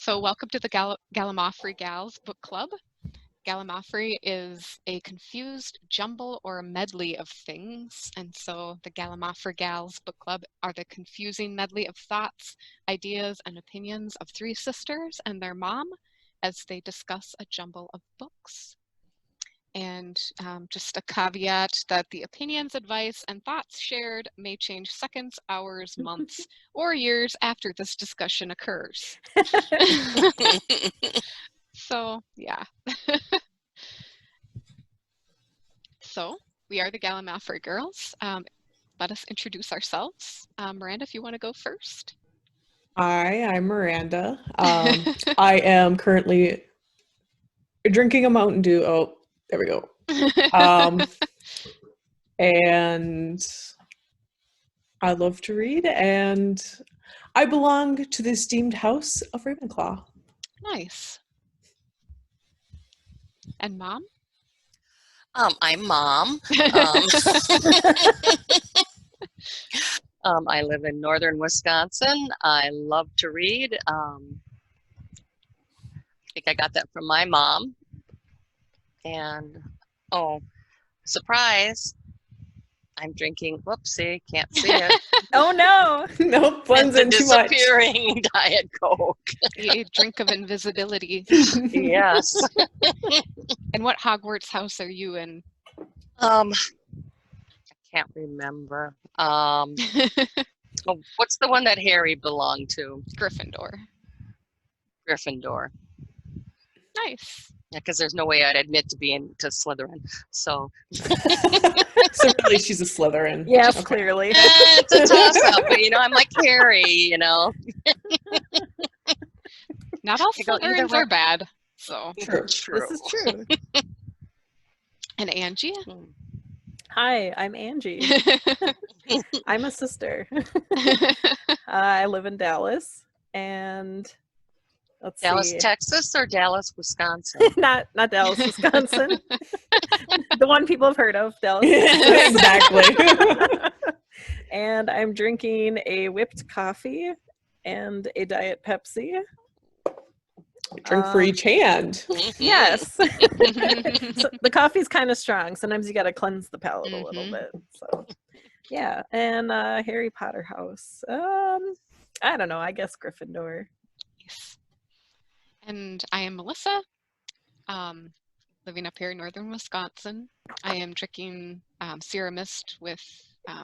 So welcome to the Gallimaufry Gals Book Club. Gallimaufry is a confused jumble or a medley of things, and so the Gallimaufry Gals Book Club are the confusing medley of thoughts, ideas, and opinions of three sisters and their mom as they discuss a jumble of books. And just a caveat that the opinions, advice, and thoughts shared may change seconds, hours, months, or years after this discussion occurs. So, yeah. So, we are the Gallimaufry girls. Let us introduce ourselves. Miranda, if you want to go first. Hi, I'm Miranda. I am currently drinking a Mountain Dew. Oh, there we go. And I love to read, and I belong to the esteemed house of Ravenclaw. Nice. And Mom? I'm Mom. I live in northern Wisconsin. I love to read. I think I got that from my mom. And, oh, surprise, I'm drinking, whoopsie, can't see it. Oh no! Nope, blends in too much. Disappearing Diet Coke. A drink of invisibility. Yes. And what Hogwarts house are you in? I can't remember. Oh, what's the one that Harry belonged to? Gryffindor. Gryffindor. Nice. Yeah, because there's no way I'd admit to being to Slytherin. So. So really, she's a Slytherin. Yes, Okay. clearly. It's a toss-up, but I'm like Harry, Not all go either Slytherins way. are bad. So. True. This is true. And Angie? Hi, I'm Angie. I'm a sister. I live in Dallas, and let's Dallas, see. Texas, or Dallas, Wisconsin? not Dallas, Wisconsin. The one people have heard of, Dallas. Exactly. And I'm drinking a whipped coffee and a Diet Pepsi. Drink for each hand. Yes. So the coffee's kind of strong. Sometimes you got to cleanse the palate a little bit. So, yeah. And Harry Potter house. I don't know. I guess Gryffindor. Yes. And I am Melissa, living up here in northern Wisconsin. I am drinking Sierra Mist with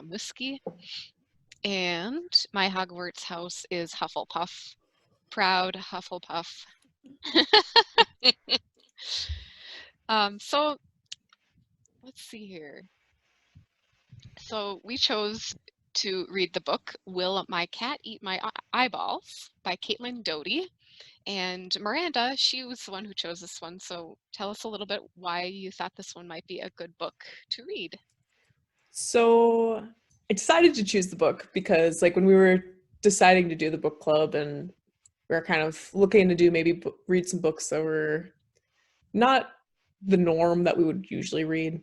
whiskey. And my Hogwarts house is Hufflepuff. Proud Hufflepuff. So let's see here. So we chose to read the book Will My Cat Eat My Eyeballs by Caitlin Doty. And Miranda, she was the one who chose this one. So tell us a little bit why you thought this one might be a good book to read. So I decided to choose the book because when we were deciding to do the book club, and we were kind of looking to do maybe read some books that were not the norm that we would usually read.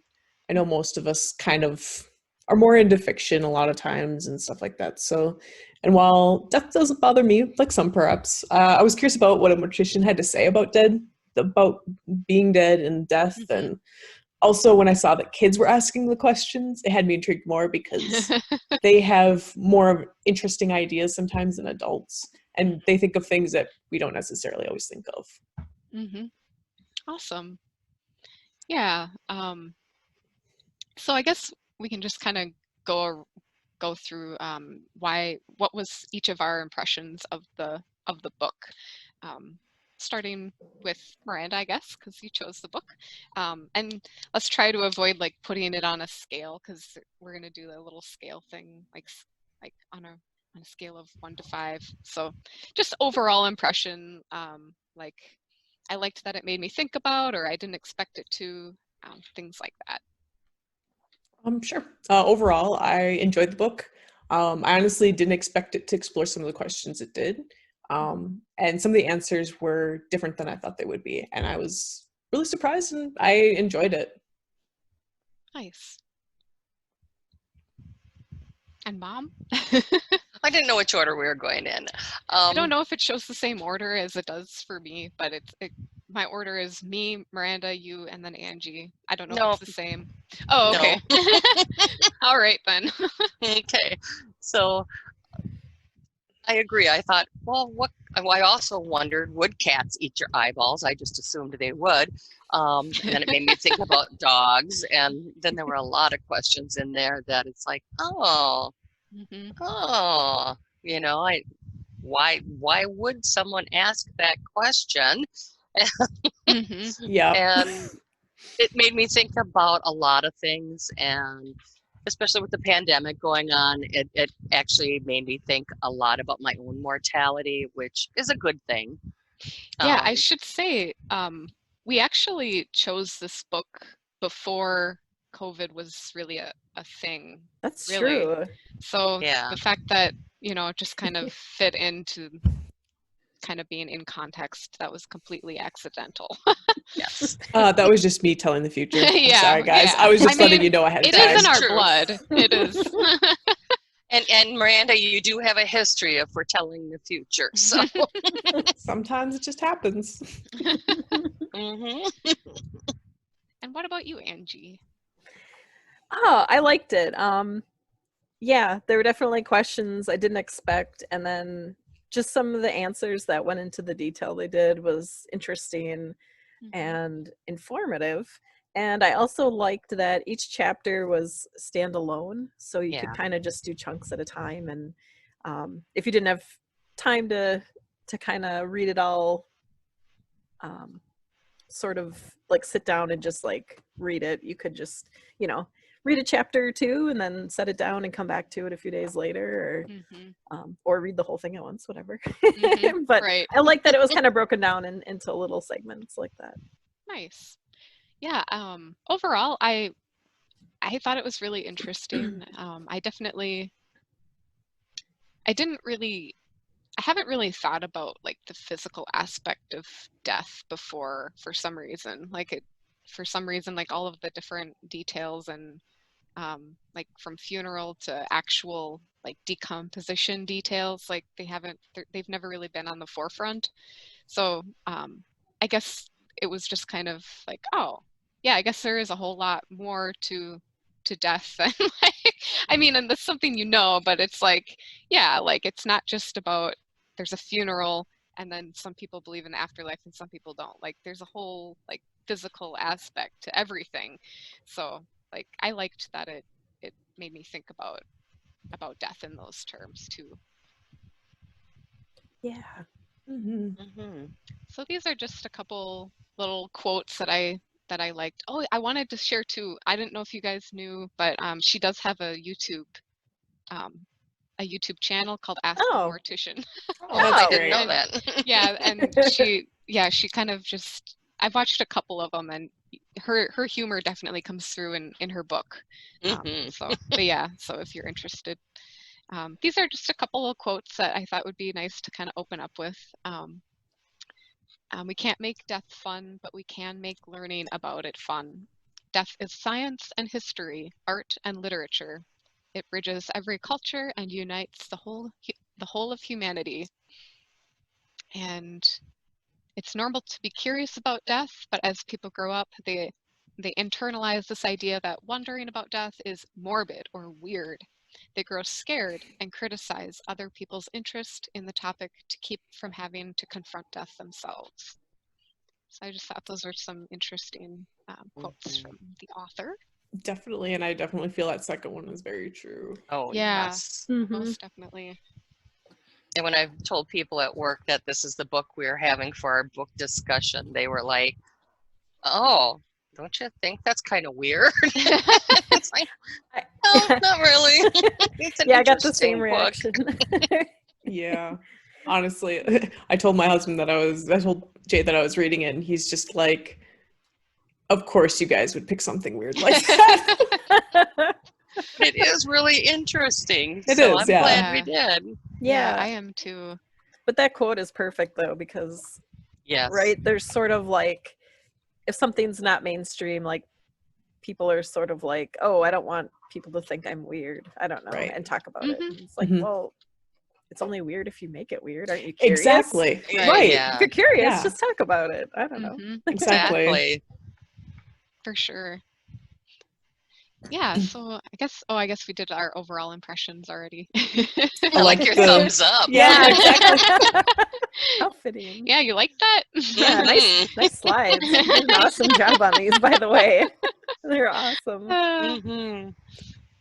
I know most of us kind of are more into fiction a lot of times and stuff like that. So, and while death doesn't bother me, like some perhaps, I was curious about what a magician had to say about being dead and death. And also when I saw that kids were asking the questions, it had me intrigued more because they have more interesting ideas sometimes than adults. And they think of things that we don't necessarily always think of. Awesome. Yeah. So I guess we can just kind of go through what was each of our impressions of the book. Starting with Miranda, I guess, because you chose the book. And let's try to avoid putting it on a scale, because we're gonna do a little scale thing, like on a scale of 1 to 5. So just overall impression, I liked that it made me think about, or I didn't expect it to, things like that. Sure. Overall, I enjoyed the book. I honestly didn't expect it to explore some of the questions it did. And some of the answers were different than I thought they would be. And I was really surprised, and I enjoyed it. Nice. And Mom? I didn't know which order we were going in. I don't know if it shows the same order as it does for me, but my order is me, Miranda, you, and then Angie. I don't know No. if it's the same. Oh, okay. All right then. Okay. So I agree. I thought, well, I also wondered, would cats eat your eyeballs? I just assumed they would. And then it made me think about dogs. And then there were a lot of questions in there that it's like, oh, you know, why would someone ask that question? Yeah. And it made me think about a lot of things, and especially with the pandemic going on, it actually made me think a lot about my own mortality, which is a good thing. Yeah, I should say, we actually chose this book before COVID was really a thing. That's really. true. So Yeah. the fact that, you know, it just kind of fit into kind of being in context, that was completely accidental. Yes. That was just me telling the future. I'm Yeah, sorry, guys. yeah. I was just I letting mean, you know ahead of It time. is in our True. blood. It is. And Miranda, you do have a history of foretelling the future. So Sometimes it just happens. mhm. And what about you, Angie? Oh, I liked it. Yeah, there were definitely questions I didn't expect, and then just some of the answers that went into the detail they did was interesting and informative. And I also liked that each chapter was standalone, so you could Yeah. kind of just do chunks at a time. And if you didn't have time to kind of read it all, sort of like sit down and just like read it, you could just, you know, read a chapter or two and then set it down and come back to it a few days later, or read the whole thing at once, whatever. But Right. I like that it was kind of broken down into little segments like that. Nice. Yeah. Overall, I thought it was really interesting. I haven't really thought about like the physical aspect of death before for some reason. For some reason, like all of the different details and like from funeral to actual like decomposition details, like they've never really been on the forefront. So I guess it was just kind of like, oh, yeah, I guess there is a whole lot more to death than like, I mean, and that's something you know, but it's like, yeah, like it's not just about there's a funeral and then some people believe in the afterlife and some people don't. Like there's a whole like physical aspect to everything. So like I liked that it made me think about death in those terms too. Yeah. Mhm. So these are just a couple little quotes that I liked. Oh, I wanted to share too. I didn't know if you guys knew, but she does have a YouTube channel called Ask the Oh. Mortician. Oh, that's I didn't great. know that. Yeah, and she kind of just, I've watched a couple of them, and her humor definitely comes through in her book. So, but yeah, so if you're interested, these are just a couple of quotes that I thought would be nice to kind of open up with. We can't make death fun, but we can make learning about it fun. Death is science and history, art and literature. It bridges every culture and unites the whole of humanity. And it's normal to be curious about death, but as people grow up, they internalize this idea that wondering about death is morbid or weird. They grow scared and criticize other people's interest in the topic to keep from having to confront death themselves. So I just thought those were some interesting quotes from the author. Definitely, and I definitely feel that second one is very true. Oh, Yeah. yes. Most definitely. And when I've told people at work that this is the book we're having for our book discussion, they were like, oh, don't you think that's kind of weird? It's like, no, not really. It's an Yeah, I got the interesting same reaction. Yeah. Honestly, I told my husband I told Jay that I was reading it, and he's just like, of course you guys would pick something weird like that. It is really interesting. It so is, I'm yeah. glad we did. Yeah, I am too. but that quote is perfect though, because Yes. right, there's sort of like, if something's not mainstream, like people are sort of like, oh, I don't want people to think I'm weird, I don't know, Right. and talk about it. And it's like, Mhm. well, it's only weird if you make it weird. Aren't you curious? Exactly. Yeah, Right. yeah. If you're curious, Yeah. just talk about it. I don't know. Exactly. For sure. Yeah, so I guess we did our overall impressions already. I like your thumbs up. Yeah, exactly. How fitting. Yeah, you like that? Yeah, nice slides. You did an awesome job on these, by the way. They're awesome.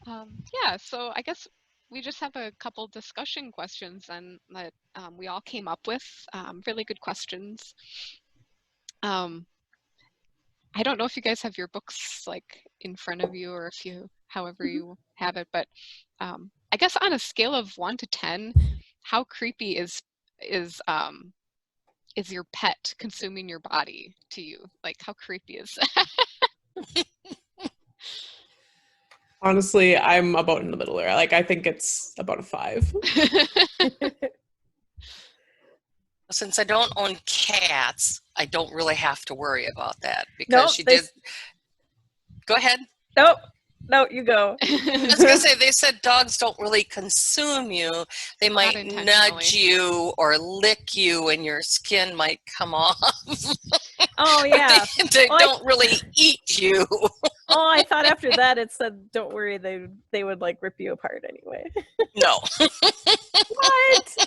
Yeah, so I guess we just have a couple discussion questions and that we all came up with. Really good questions. I don't know if you guys have your books like in front of you or if you, however you have it, but I guess on a scale of 1 to 10, how creepy is your pet consuming your body to you? Like, how creepy is that? Honestly, I'm about in the middle there. Like, I think it's about a 5. Since I don't own cats, I don't really have to worry about that because she did. Go ahead. No, you go. I was gonna say they said dogs don't really consume you. They might nudge you or lick you, and your skin might come off. Oh yeah. They don't really eat you. Oh, I thought after that it said, "Don't worry, they would like rip you apart anyway." No. What?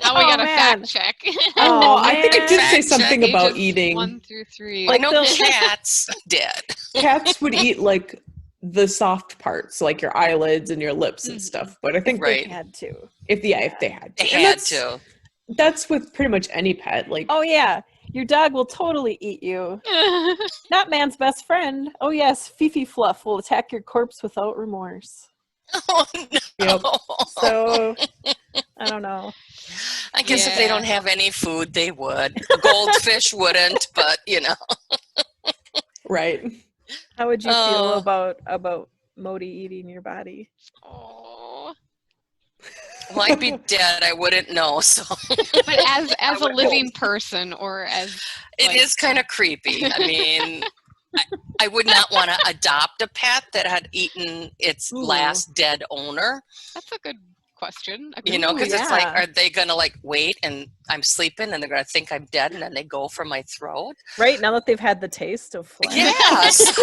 Now we gotta fact check. Oh, I think it did say Fact something check. about Ages eating. 1 through 3. I know cats did. Cats would eat like the soft parts, like your eyelids and your lips and stuff. But I think they had to. If they had to. They had to. That's with pretty much any pet. Like, oh yeah, your dog will totally eat you. Not man's best friend. Oh yes, Fifi Fluff will attack your corpse without remorse. Oh no. Yep. So I don't know. I guess if they don't have any food, they would. A goldfish wouldn't, but you know. Right. How would you feel about Modi eating your body? Oh. Well, I'd be dead. I wouldn't know. So. But as a living person, or as it is kind of creepy. I mean, I would not want to adopt a pet that had eaten its last dead owner. That's a good question. You know, because it's like, are they gonna like wait and I'm sleeping and they're gonna think I'm dead and then they go for my throat? Right, now that they've had the taste of flesh. Yes.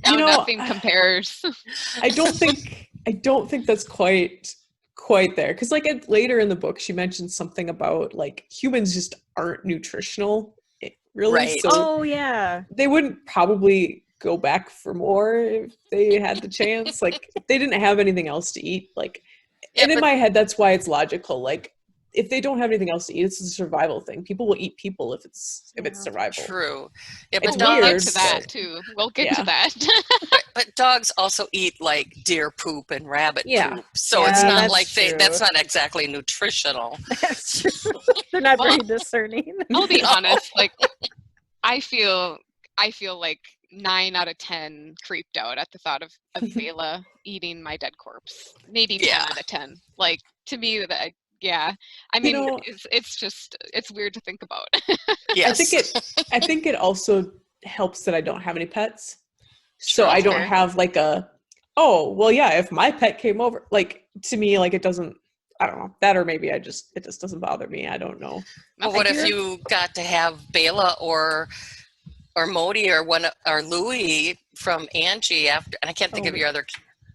Nothing compares. I don't think that's quite there, because like later in the book she mentions something about like humans just aren't nutritional, really. Right. So yeah, they wouldn't probably go back for more if they had the chance. Like, if they didn't have anything else to eat, like, and in my head that's why it's logical. Like, if they don't have anything else to eat, it's a survival thing. People will eat people if it's survival. True. Yeah, but It's we'll weird, get to that too. We'll get to that. but dogs also eat like deer poop and rabbit poop, so Yeah, it's not that's like true. that's not exactly nutritional. That's true. They're not very discerning. I'll be honest. Like, I feel like 9 out of 10 creeped out at the thought of Bela eating my dead corpse. Maybe 10 out of 10. Like, to me, that. Yeah, I mean, it's weird to think about. Yes. I think it also helps that I don't have any pets, so I don't have like if my pet came over, like, to me, like, it doesn't. I don't know that, or maybe it just doesn't bother me. I don't know. Well, what if you got to have Bela or Modi or Louie from Angie after? And I can't think of your other.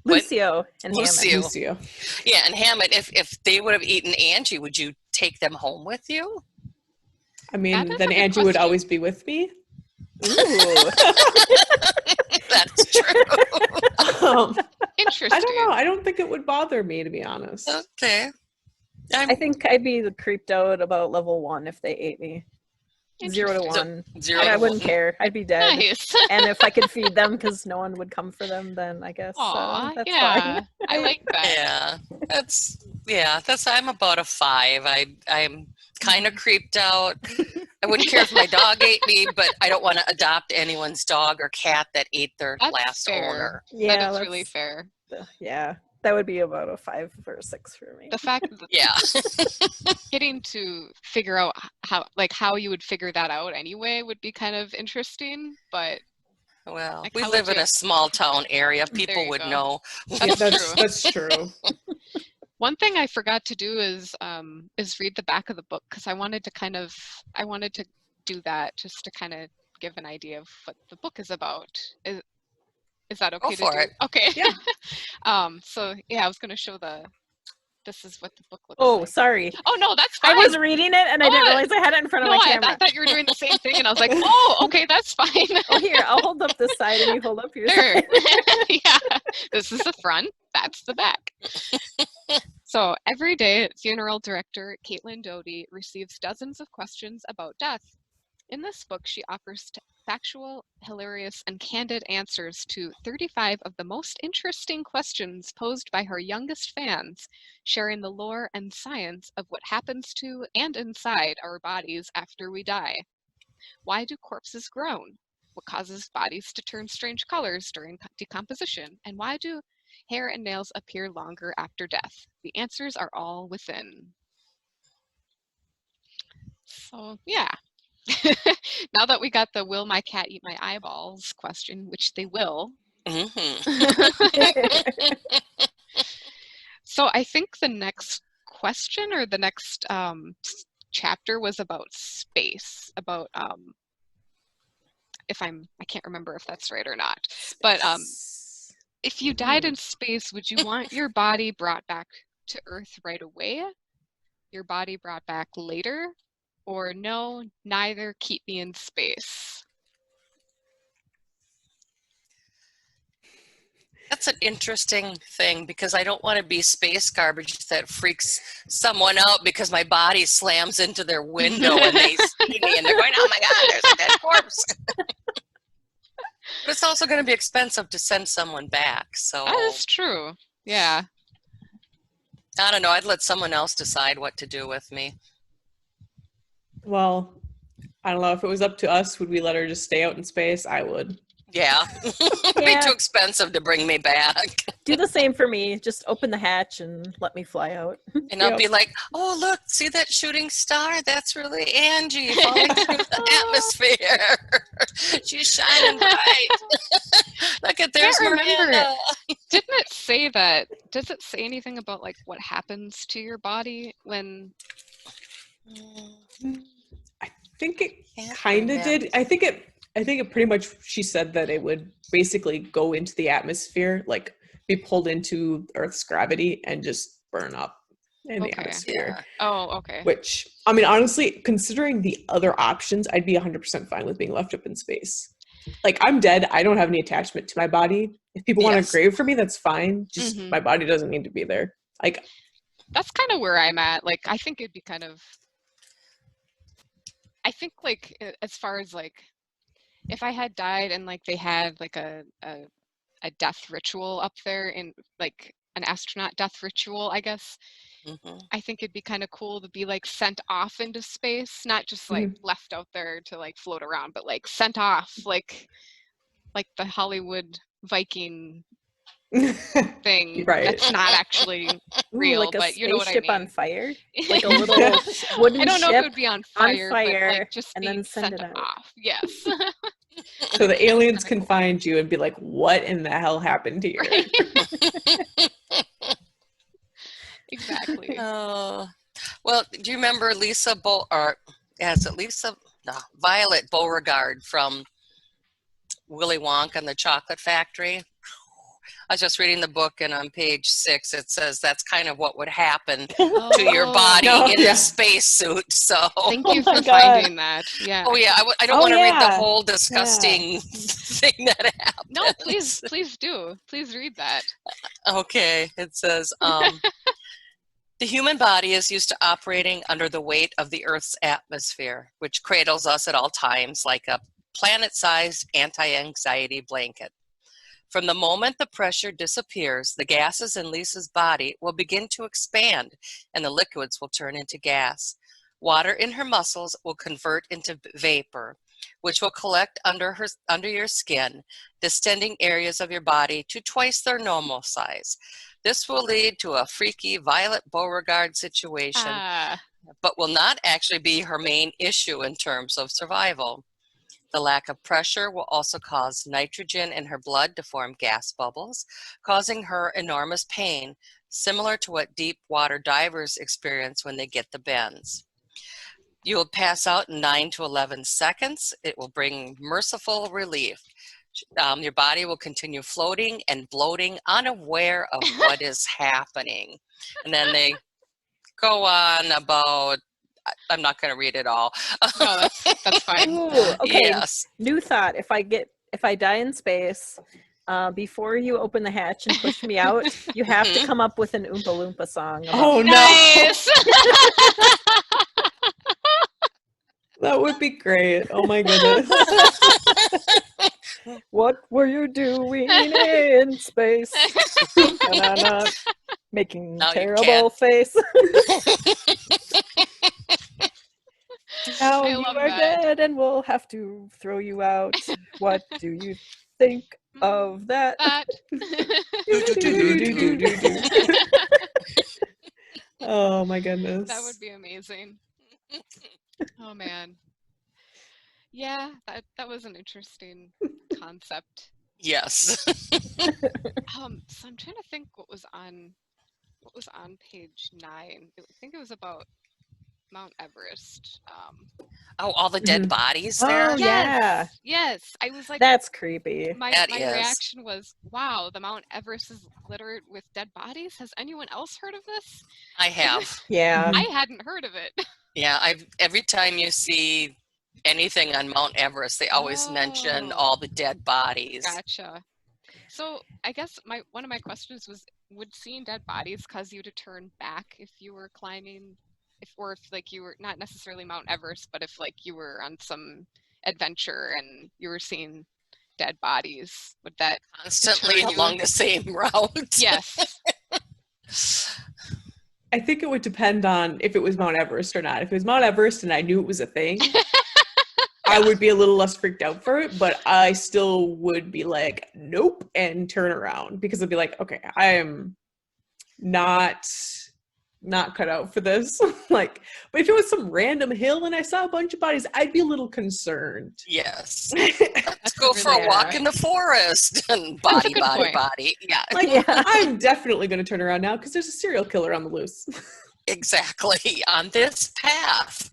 Lucio and Lucio. Yeah, and Hammond. If they would have eaten Angie, would you take them home with you? I mean, then Angie would always be with me. Ooh. That's true. Interesting. I don't know. I don't think it would bother me, to be honest. Okay. I think I'd be creeped out about level 1 if they ate me. 0 to 1. I wouldn't care. I'd be dead. Nice. And if I could feed them because no one would come for them, then I guess that's fine. I like that. I'm about a 5. I'm kind of creeped out. I wouldn't care if my dog ate me, but I don't want to adopt anyone's dog or cat that ate their last owner. Yeah, that's really fair. Yeah, that would be about a 5 or a 6 for me. The fact that getting to figure out how you would figure that out anyway would be kind of interesting, but well, we live in a small town area. People would know. That's true. That's true. One thing I forgot to do is read the back of the book, because I wanted to do that just to kind of give an idea of what the book is about. Is that okay to for do? it. Okay. Yeah. So yeah, I was going to show this is what the book looks Oh, like. sorry. Oh no, that's I fine. was reading it and I didn't Oh, realize I had it in front of No, my I camera. thought you were doing the same thing, and I was like, oh, okay, that's fine. Oh, here, I'll hold up this side and you hold up your Sure. side. Yeah, this is the front, that's the back. So every day, funeral director Caitlin Doty receives dozens of questions about death. In this book, she offers factual, hilarious, and candid answers to 35 of the most interesting questions posed by her youngest fans, sharing the lore and science of what happens to and inside our bodies after we die. Why do corpses groan? What causes bodies to turn strange colors during decomposition? And why do hair and nails appear longer after death? The answers are all within. So, yeah. Now that we got the will my cat eat my eyeballs question, which they will. So I think the next question or the next chapter was about space, about I can't remember if that's right or not, but if you died in space, would you want your body brought back to Earth right away? Your body brought back later? Or no, neither, keep me in space? That's an interesting thing, because I don't want to be space garbage that freaks someone out because my body slams into their window and they see me and they're going, oh my God, there's a dead corpse. But it's also going to be expensive to send someone back. So That is true. Yeah. I don't know. I'd let someone else decide what to do with me. Well, I don't know. If it was up to us, would we let her just stay out in space? I would. Yeah. It'd be too expensive to bring me back. Do the same for me. Just open the hatch and let me fly out. And I'll be like, oh, look, see that shooting star? That's really Angie falling through the atmosphere. She's shining bright. Look at, there's Miranda. Didn't it say that, does it say anything about like what happens to your body when? I think it kind of did. I think it pretty much, she said that it would basically go into the atmosphere, like be pulled into Earth's gravity and just burn up in the atmosphere. Yeah. Oh, okay. Which, I mean, honestly, considering the other options, I'd be 100% fine with being left up in space. Like, I'm dead. I don't have any attachment to my body. If people want a grave for me, that's fine. Just my body doesn't need to be there. Like, that's kind of where I'm at. Like, I think it'd be kind of, I think like as far as like, if I had died and like they had like a death ritual up there, in like an astronaut death ritual, I guess, I think it'd be kind of cool to be like sent off into space, not just like left out there to like float around, but like sent off, like the Hollywood Viking thing. Right. That's not actually real, like a but you know what I spaceship mean. on fire, like a little wooden I don't know ship if it would be on fire, but like just and being then send sent it out. off. Yes. So the aliens can find you and be like, what in the hell happened here? Exactly. Oh, well, do you remember Violet Beauregard from Willy Wonka and the Chocolate Factory? I was just reading the book, and on page 6 it says that's kind of what would happen to your body in a spacesuit. So thank you for finding that. Yeah. Oh yeah, I don't want to read the whole disgusting thing that happened. No, please do. Please read that. Okay, it says the human body is used to operating under the weight of the Earth's atmosphere, which cradles us at all times like a planet-sized anti-anxiety blanket. From the moment the pressure disappears, the gases in Lisa's body will begin to expand and the liquids will turn into gas. Water in her muscles will convert into vapor, which will collect under your skin, distending areas of your body to twice their normal size. This will lead to a freaky Violet Beauregard situation, but will not actually be her main issue in terms of survival. The lack of pressure will also cause nitrogen in her blood to form gas bubbles, causing her enormous pain similar to what deep water divers experience when they get the bends. You will pass out in 9 to 11 seconds. It will bring merciful relief. Your body will continue floating and bloating, unaware of what is happening. And then they go on about, I'm not going to read it all. No, that's fine. Ooh, okay. Yes. New thought. If I die in space, before you open the hatch and push me out, you have to come up with an Oompa Loompa song. Oh no. Nice. That would be great. Oh my goodness. What were you doing in space? Na-na-na. Making Now you terrible can. face. Now I you love are that. dead and we'll have to throw you out. What do you think of that? That. Oh my goodness. That would be amazing. Oh man. Yeah, that was an interesting concept. Yes. So I'm trying to think what was on page 9. I think it was about Mount Everest. Oh, all the dead Mhm. bodies Oh, there? yeah. Yes. I was like, That's creepy. my That my is. reaction was, wow, the Mount Everest is littered with dead bodies. Has anyone else heard of this? I have. Yeah. I hadn't heard of it. Yeah, every time you see anything on Mount Everest, they always mention Oh. all the dead bodies. Gotcha. So I guess one of my questions was, would seeing dead bodies cause you to turn back if you were climbing, if like you were not necessarily Mount Everest, but if like you were on some adventure and you were seeing dead bodies, would that Constantly deter you? along the same route. Yes. I think it would depend on if it was Mount Everest or not. If it was Mount Everest and I knew it was a thing, I would be a little less freaked out for it, but I still would be like, nope, and turn around because I'd be like, okay, I am not cut out for this. Like, but if it was some random hill and I saw a bunch of bodies, I'd be a little concerned. Yes. That's Let's go for a walk in the forest. And body, good body, point. body. Yeah, Like, Yeah. I'm definitely going to turn around now because there's a serial killer on the loose. exactly. On this path.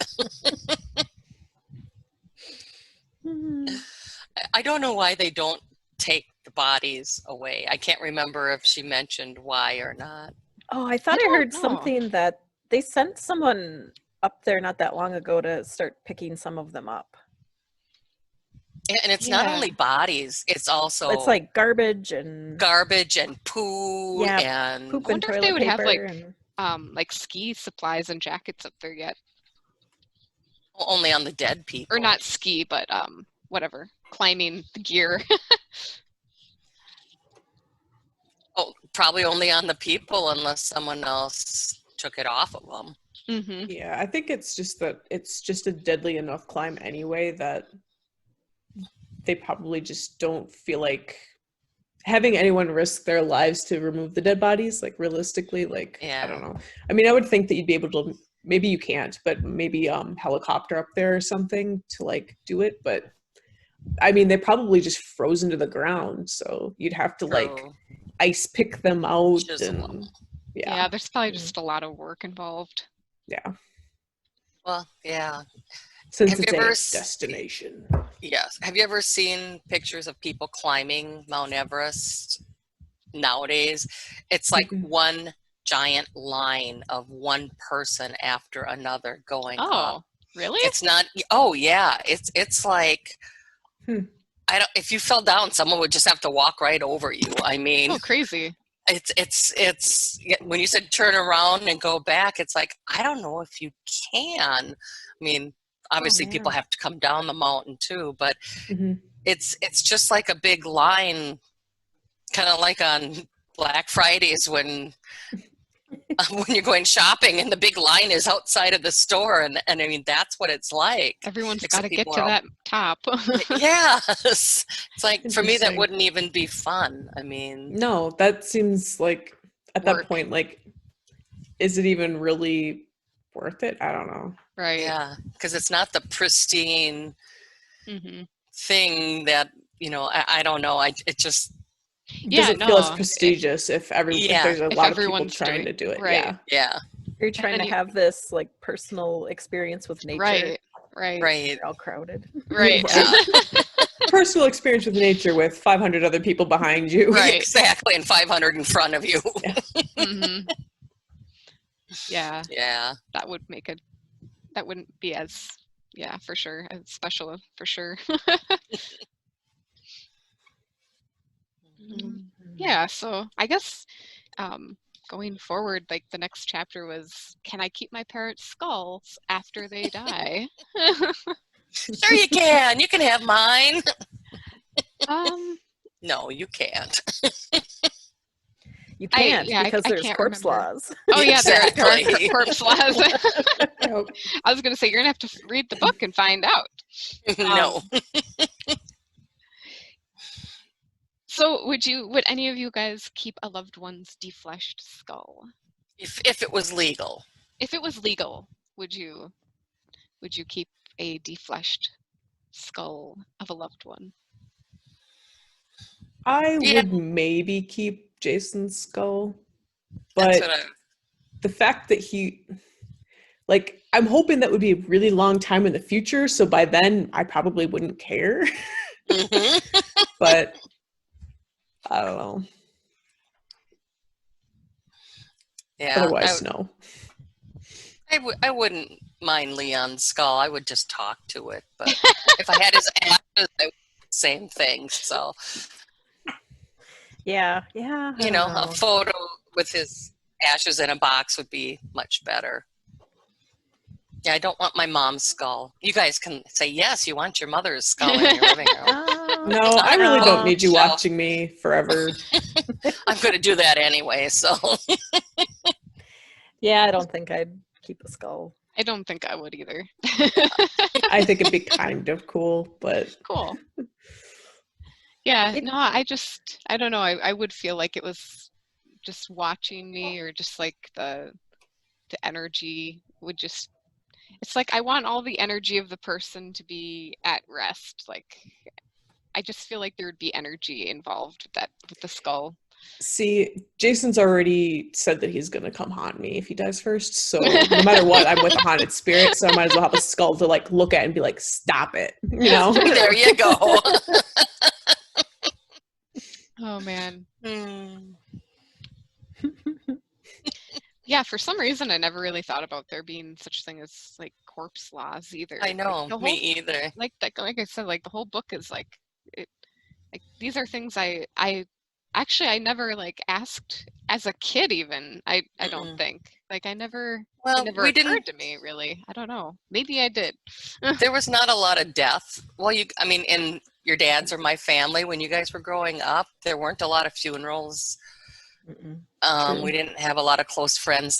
I don't know why they don't take the bodies away. I can't remember if she mentioned why or not. Oh, I thought I don't heard know. something that they sent someone up there not that long ago to start picking some of them up. And it's not Yeah. only bodies, it's also It's like garbage and garbage and poo Yeah, and poop I and wonder if toilet they would have, paper. like ski supplies and jackets up there yet, only on the dead people. or not ski, but whatever, climbing gear. Oh, probably only on the people unless someone else took it off of them. Mm-hmm. Yeah, I think it's just that it's just a deadly enough climb anyway that they probably just don't feel like having anyone risk their lives to remove the dead bodies, like realistically, like Yeah. I don't know. I mean, I would think that you'd be able to, maybe you can't, but maybe helicopter up there or something to like do it, but I mean, they're probably just frozen to the ground, so you'd have to like True. ice pick them out Chisel and them. Yeah, there's probably just a lot of work involved. yeah. Well, yeah. Since Have it's you ever a s- destination. Yes. Have you ever seen pictures of people climbing Mount Everest nowadays? It's like Mhm. one giant line of one person after another going up. Oh, really? It's not. Oh yeah. It's like. Hmm. I don't. If you fell down, someone would just have to walk right over you. I mean, Oh, crazy. it's when you said turn around and go back, it's like I don't know if you can. I mean, obviously man. people have to come down the mountain too, but Mhm. it's just like a big line, kind of like on Black Fridays when you're going shopping and the big line is outside of the store, and I mean that's what it's like. Everyone's Except got to get people to are all- that top. Yes, it's like for me that Interesting. wouldn't even be fun. I mean, No, that seems like at Work. that point, like, is it even really worth it? I don't know. Right. yeah, because it's not the pristine Mm-hmm. thing that I don't know. It just Yeah, doesn't feel as no, prestigious if Yeah. there's a if lot of people everyone's trying to doing do it. right. Yeah. Yeah. You're trying then to you have this like personal experience with nature. right, right, Right. They're all crowded. right. Yeah. Personal experience with nature with 500 other people behind you. Right. Exactly. And 500 in front of you. hmm Yeah, Yeah. that would make it. That wouldn't be as, yeah, for sure, as special for sure. Yeah, so I guess going forward, like the next chapter was, can I keep my parents' skulls after they die? Sure you can. You can have mine. um, No, you can't. You can't yeah, because I there's can't corpse remember. laws. Oh yeah, there are Exactly. corpse laws. Yep. I was gonna say you're gonna have to read the book and find out. No. So would any of you guys keep a loved one's defleshed skull? If it was legal. If it was legal, would you keep a defleshed skull of a loved one? I Yeah. would maybe keep Jason's skull, That's but what I. the fact that like, I'm hoping that would be a really long time in the future, so by then I probably wouldn't care. Mhm. But I don't know. Yeah. Otherwise, no. I wouldn't mind Leon's skull. I would just talk to it. But if I had his ashes, I would do the same thing. So, Yeah, yeah. I you don't know, a know. photo with his ashes in a box would be much better. Yeah, I don't want my mom's skull. You guys can say, yes, you want your mother's skull in your living room. No, I really don't need you No. watching me forever. I'm going to do that anyway. So, Yeah, I don't think I'd keep a skull. I don't think I would either. I think it'd be kind of cool, but Cool. Yeah, It- no, I don't know. I would feel like it was just watching me, or just like the energy would just, it's like I want all the energy of the person to be at rest. Like I just feel like there would be energy involved with the skull. see, Jason's already said that he's gonna come haunt me if he dies first. So no matter what, I'm with a haunted spirit, so I might as well have a skull to like look at and be like, stop it. You know? there you go. Oh man. Hmm. Yeah, for some reason I never really thought about there being such thing as like corpse laws either. I Like, know, the me whole, either. like I said, like the whole book is like it, like these are things I actually I never like asked as a kid even. I don't Mm-mm. think. Like it Well, never we occurred didn't. to me really. I don't know. Maybe I did. There was not a lot of death. Well, I mean, in your dad's or my family, when you guys were growing up, there weren't a lot of funerals. Mm-mm. True. We didn't have a lot of close friends